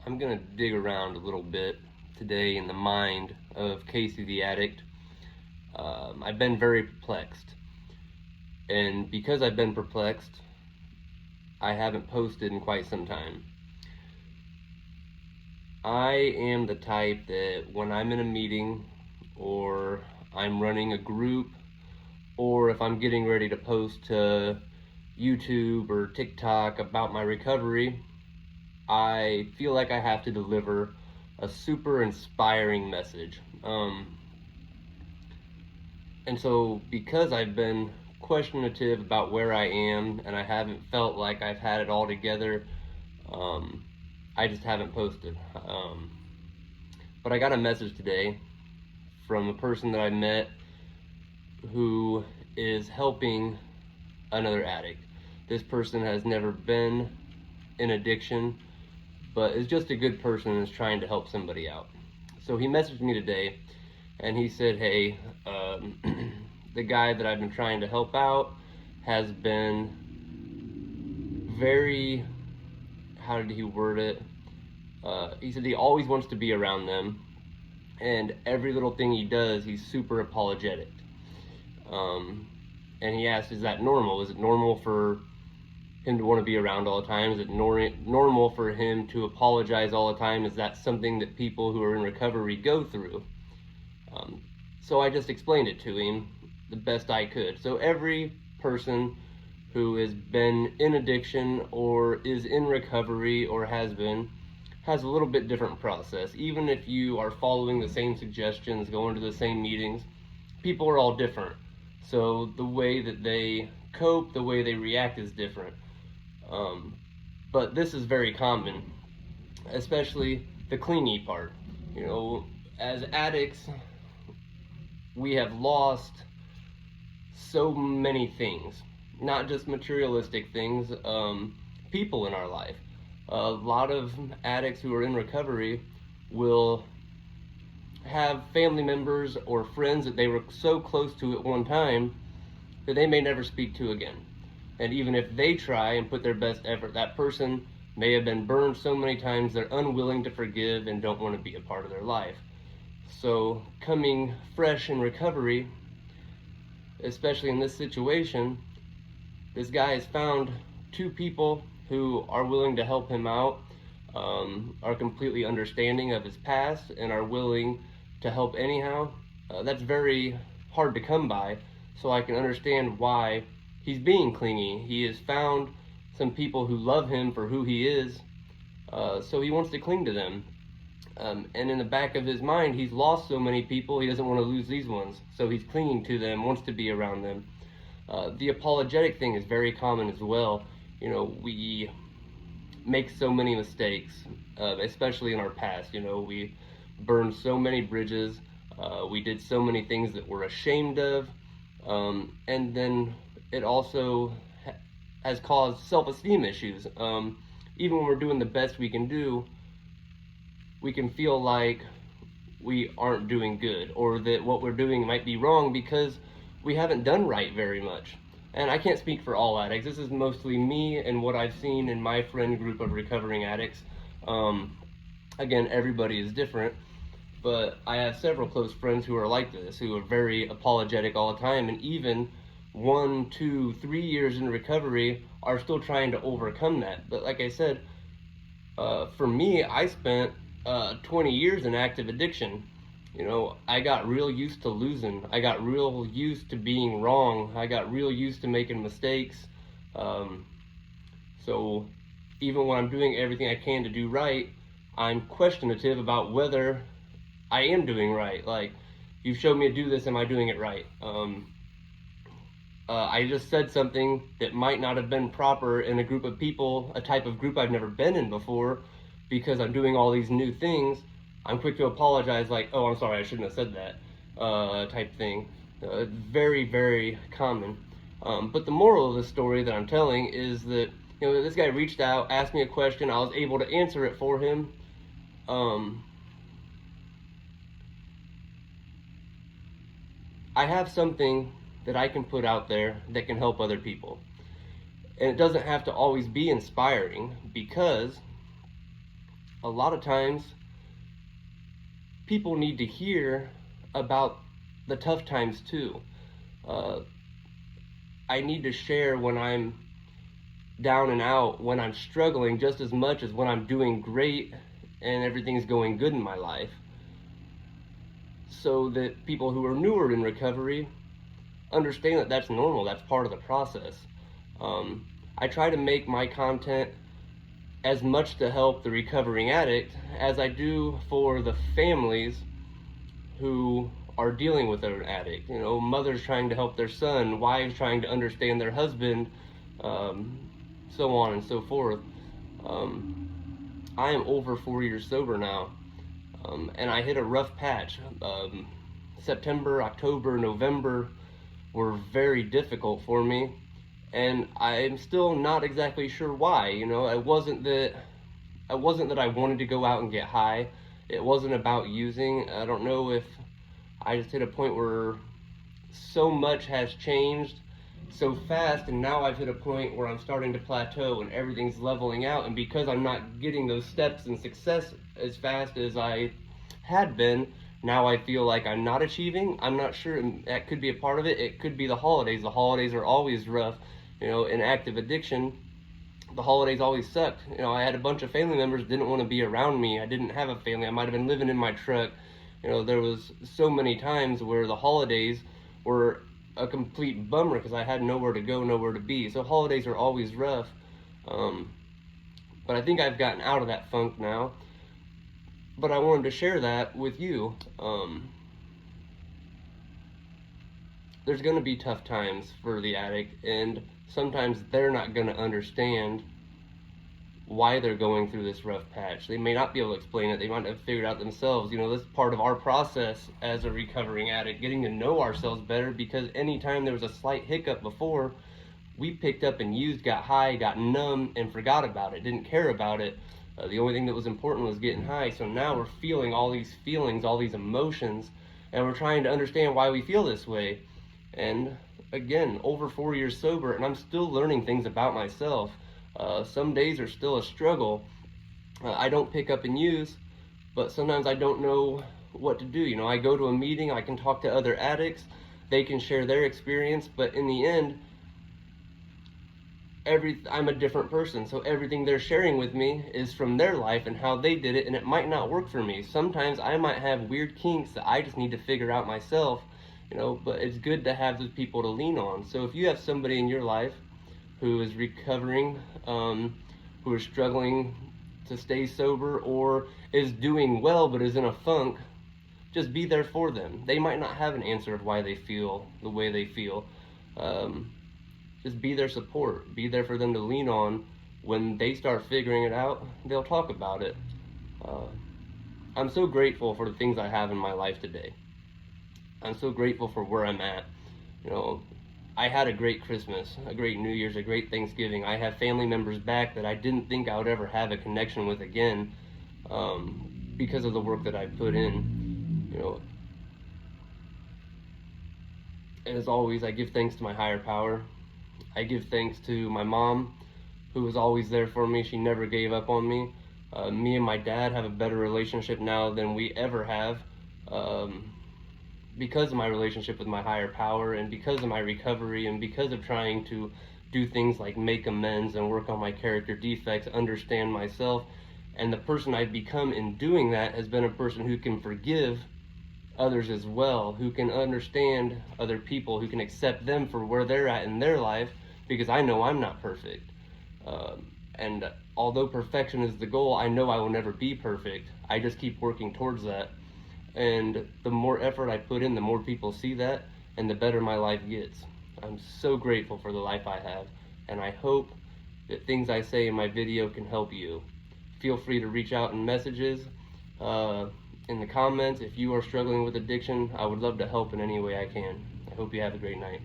I'm gonna dig around a little bit today in the mind of Casey the Addict. I've been very perplexed, and because I've been perplexed, I haven't posted in quite some time. I am the type that when I'm in a meeting, or I'm running a group, or if I'm getting ready to post to YouTube or TikTok about my recovery, I feel like I have to deliver a super inspiring message. And so, because I've been questionative about where I am and I haven't felt like I've had it all together, um, I just haven't posted. But I got a message today from a person that I met who is helping another addict. This person has never been in addiction, but is just a good person and is trying to help somebody out. So he messaged me today and he said, hey, the guy that I've been trying to help out has been very, how did he word it? He said he always wants to be around them, and every little thing he does, he's super apologetic. And he asked, is that normal? Is it normal for him to want to be around all the time? Is it normal for him to apologize all the time? Is that something that people who are in recovery go through? So I just explained it to him the best I could. So every person who has been in addiction or is in recovery or has a little bit different process. Even if you are following the same suggestions, going to the same meetings, people are all different. So the way that they cope, the way they react is different. But this is very common, especially the clingy part. You know, as addicts, we have lost so many things, not just materialistic things, people in our life. A lot of addicts who are in recovery will have family members or friends that they were so close to at one time that they may never speak to again. And even if they try and put their best effort, that person may have been burned so many times they're unwilling to forgive and don't want to be a part of their life. So coming fresh in recovery, especially in this situation, this guy has found two people who are willing to help him out, are completely understanding of his past, and are willing to help anyhow. That's very hard to come by, so I can understand why he's being clingy. He has found some people who love him for who he is, so he wants to cling to them. And in the back of his mind, he's lost so many people, he doesn't want to lose these ones, so he's clinging to them, wants to be around them. The apologetic thing is very common as well. You know, we make so many mistakes, especially in our past. You know, we burned so many bridges, we did so many things that we're ashamed of, and then it also has caused self-esteem issues. Even when we're doing the best we can do, we can feel like we aren't doing good, or that what we're doing might be wrong because we haven't done right very much. And I can't speak for all addicts. This is mostly me and what I've seen in my friend group of recovering addicts. Again, everybody is different, but I have several close friends who are like this, who are very apologetic all the time, and even 1, 2, 3 years in recovery are still trying to overcome that. But like I said, for me, I spent 20 years in active addiction. You know, I got real used to losing. I got real used to being wrong. I got real used to making mistakes. So even when I'm doing everything I can to do right, I'm questionative about whether I am doing right. Like, you've showed me to do this, am I doing it right? I just said something that might not have been proper in a group of people, a type of group I've never been in before, because I'm doing all these new things. I'm quick to apologize, like, oh, I'm sorry, I shouldn't have said that, type thing. Very, very common. But the moral of the story that I'm telling is that, you know, this guy reached out, asked me a question, I was able to answer it for him. I have something that I can put out there that can help other people. And it doesn't have to always be inspiring, because a lot of times people need to hear about the tough times too. I need to share when I'm down and out, when I'm struggling, just as much as when I'm doing great and everything's going good in my life, so that people who are newer in recovery understand that that's normal, that's part of the process. I try to make my content as much to help the recovering addict as I do for the families who are dealing with an addict. You know, mothers trying to help their son, wives trying to understand their husband, so on and so forth. I am over 4 years sober now, and I hit a rough patch. September, October, November were very difficult for me, and I'm still not exactly sure why. You know, it wasn't that I wanted to go out and get high. It wasn't about using. I don't know if I just hit a point where so much has changed so fast, and now I've hit a point where I'm starting to plateau and everything's leveling out, and because I'm not getting those steps and success as fast as I had been, now I feel like I'm not achieving. I'm not sure, and that could be a part of it. It could be the holidays. The holidays are always rough. You know, in active addiction, the holidays always sucked. You know, I had a bunch of family members didn't want to be around me. I didn't have a family. I might have been living in my truck. You know, there was so many times where the holidays were a complete bummer because I had nowhere to go, nowhere to be. So holidays are always rough. But I think I've gotten out of that funk now. But I wanted to share that with you. There's going to be tough times for the addict, and sometimes they're not going to understand why they're going through this rough patch. They may not be able to explain it. They might have figured it out themselves. You know, this is part of our process as a recovering addict, getting to know ourselves better, because anytime there was a slight hiccup before, we picked up and used, got high, got numb, and forgot about it, didn't care about it. The only thing that was important was getting high. So now we're feeling all these feelings, all these emotions, and we're trying to understand why we feel this way. And again, over 4 years sober, and I'm still learning things about myself. Some days are still a struggle. I don't pick up and use, but sometimes I don't know what to do. You know, I go to a meeting, I can talk to other addicts, they can share their experience, but in the end, I'm a different person, so everything they're sharing with me is from their life and how they did it, and it might not work for me. Sometimes I might have weird kinks that I just need to figure out myself, you know, but it's good to have those people to lean on. So if you have somebody in your life who is recovering, who is struggling to stay sober, or is doing well but is in a funk, just be there for them. They might not have an answer of why they feel the way they feel. Just be their support. Be there for them to lean on. When they start figuring it out, they'll talk about it. I'm so grateful for the things I have in my life today. I'm so grateful for where I'm at. You know, I had a great Christmas, a great New Year's, a great Thanksgiving. I have family members back that I didn't think I would ever have a connection with again, because of the work that I put in. You know, as always, I give thanks to my higher power. I give thanks to my mom, who was always there for me. She never gave up on me. Me and my dad have a better relationship now than we ever have, because of my relationship with my higher power, and because of my recovery, and because of trying to do things like make amends and work on my character defects, understand myself. And the person I've become in doing that has been a person who can forgive others as well, who can understand other people, who can accept them for where they're at in their life, because I know I'm not perfect. And although perfection is the goal, I know I will never be perfect. I just keep working towards that. And the more effort I put in, the more people see that, and the better my life gets. I'm so grateful for the life I have, and I hope that things I say in my video can help you. Feel free to reach out in messages, in the comments. If you are struggling with addiction, I would love to help in any way I can. I hope you have a great night.